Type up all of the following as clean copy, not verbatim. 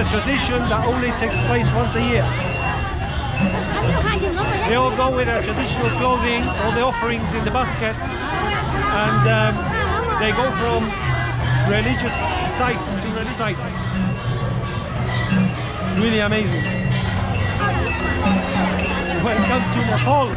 a tradition that only takes place once a year. They all go with their traditional clothing, all the offerings in the basket, and they go from religious site to religious site. Really amazing. Welcome to Mahol.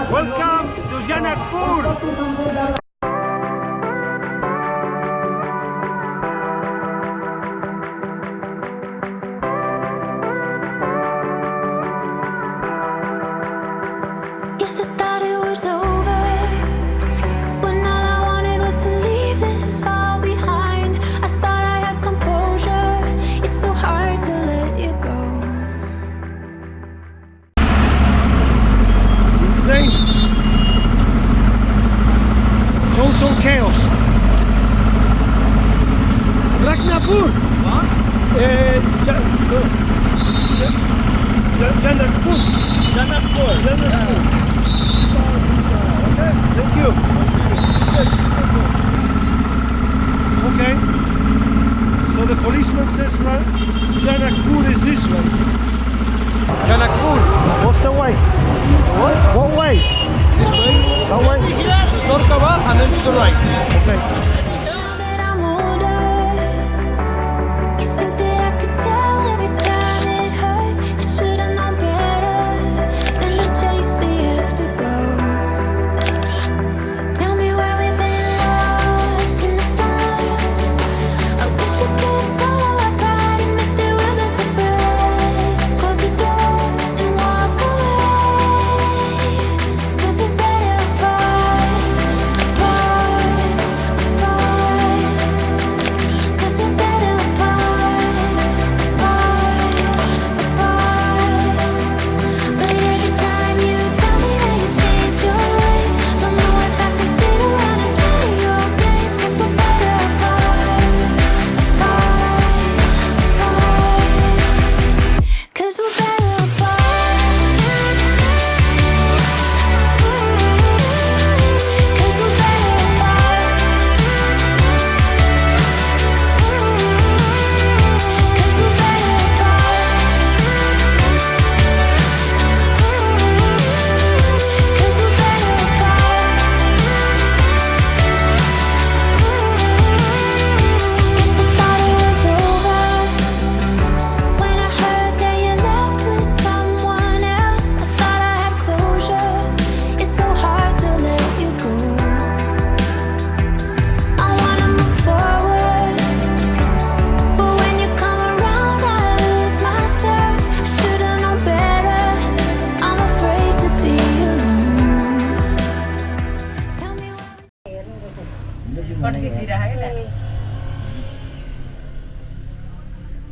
Welcome to Janakpur. Guess I thought it was over when all I wanted was to leave this all behind. I thought I had composure. It's so hard to let you go. Insane. Total chaos. Rajnapur. What? Janakpur. Janakpur. Janakpur. Okay, thank you. Okay. So the policeman says Janakpur is this way. Janakpur. What's the way? What way? This way? That way? Norkava and then to the right. Okay. Now that I'm older, you think that I could tell every time it hurt. I should have known better than to chase the afterglow. Tell me where we've been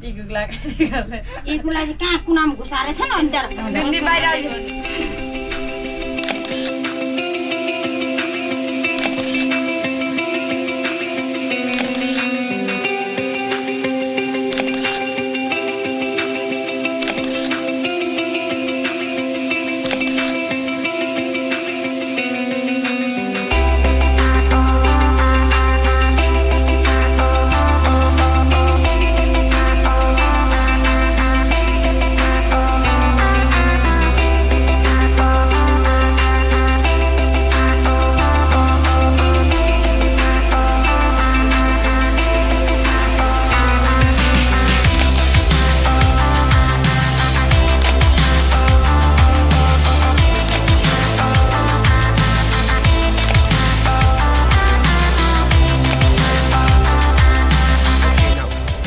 एकुलाई चाहिँ कहाँ कुनामा घुसारे छ नि अन्तर डुन्डी बाहिर आइदिनु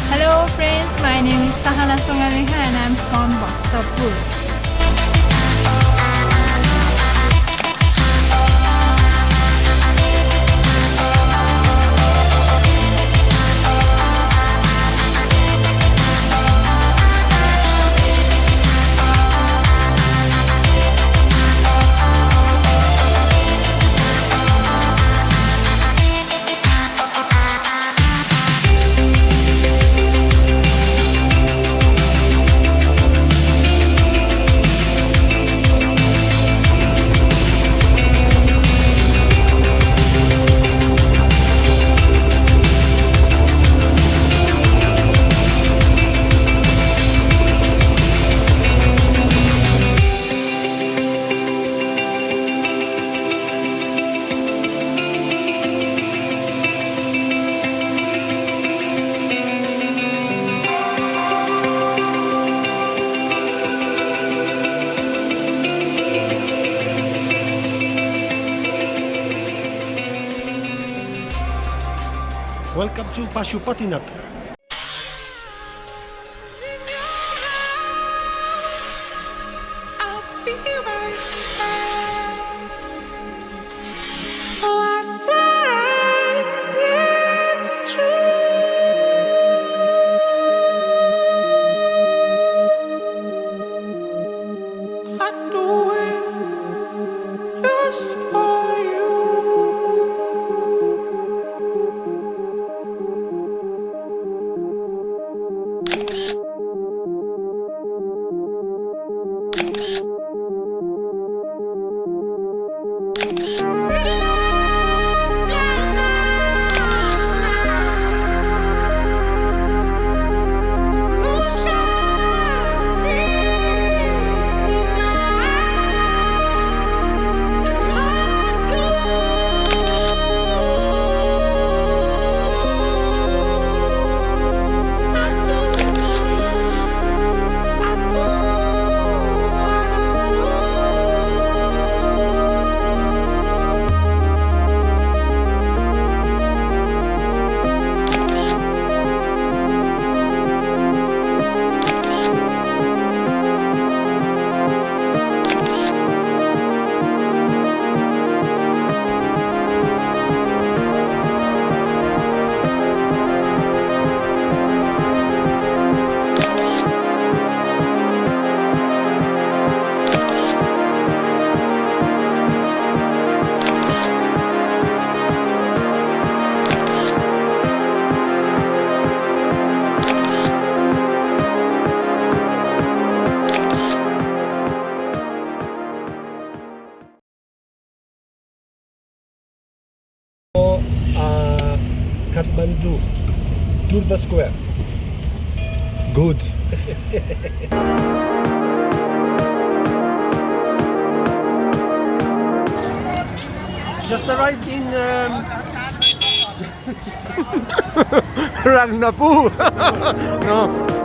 Hello friends, my name is Sahana Songaleha and I'm from Bhaktapur. Welcome to Pashupatinath. I'll be right back. Oh, I swear it's true. I do it just for you. Kathmandu, Durba Square. Good. Just arrived in Rangnapu. No.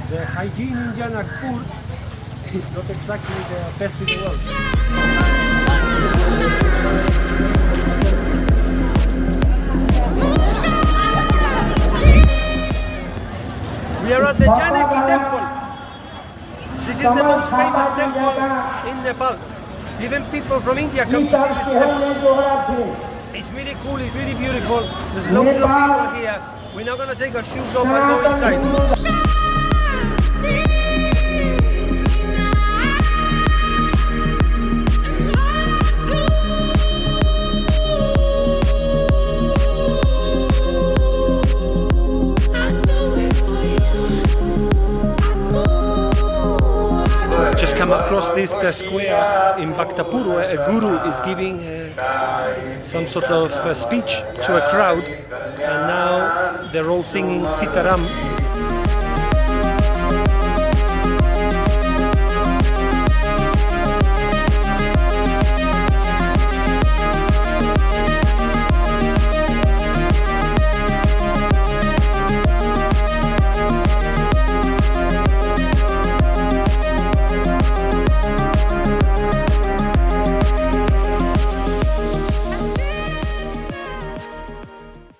the hygiene in Janakpur is not exactly the best in the world. We are at the Janaki temple. This is the most famous temple in Nepal. Even people from India come to see this temple. It's really cool, it's really beautiful. There's loads of people here. We're not going to take our shoes off and go inside. Just come across this square in Bhaktapur where a guru is giving some sort of speech to a crowd, and now they're all singing Sitaram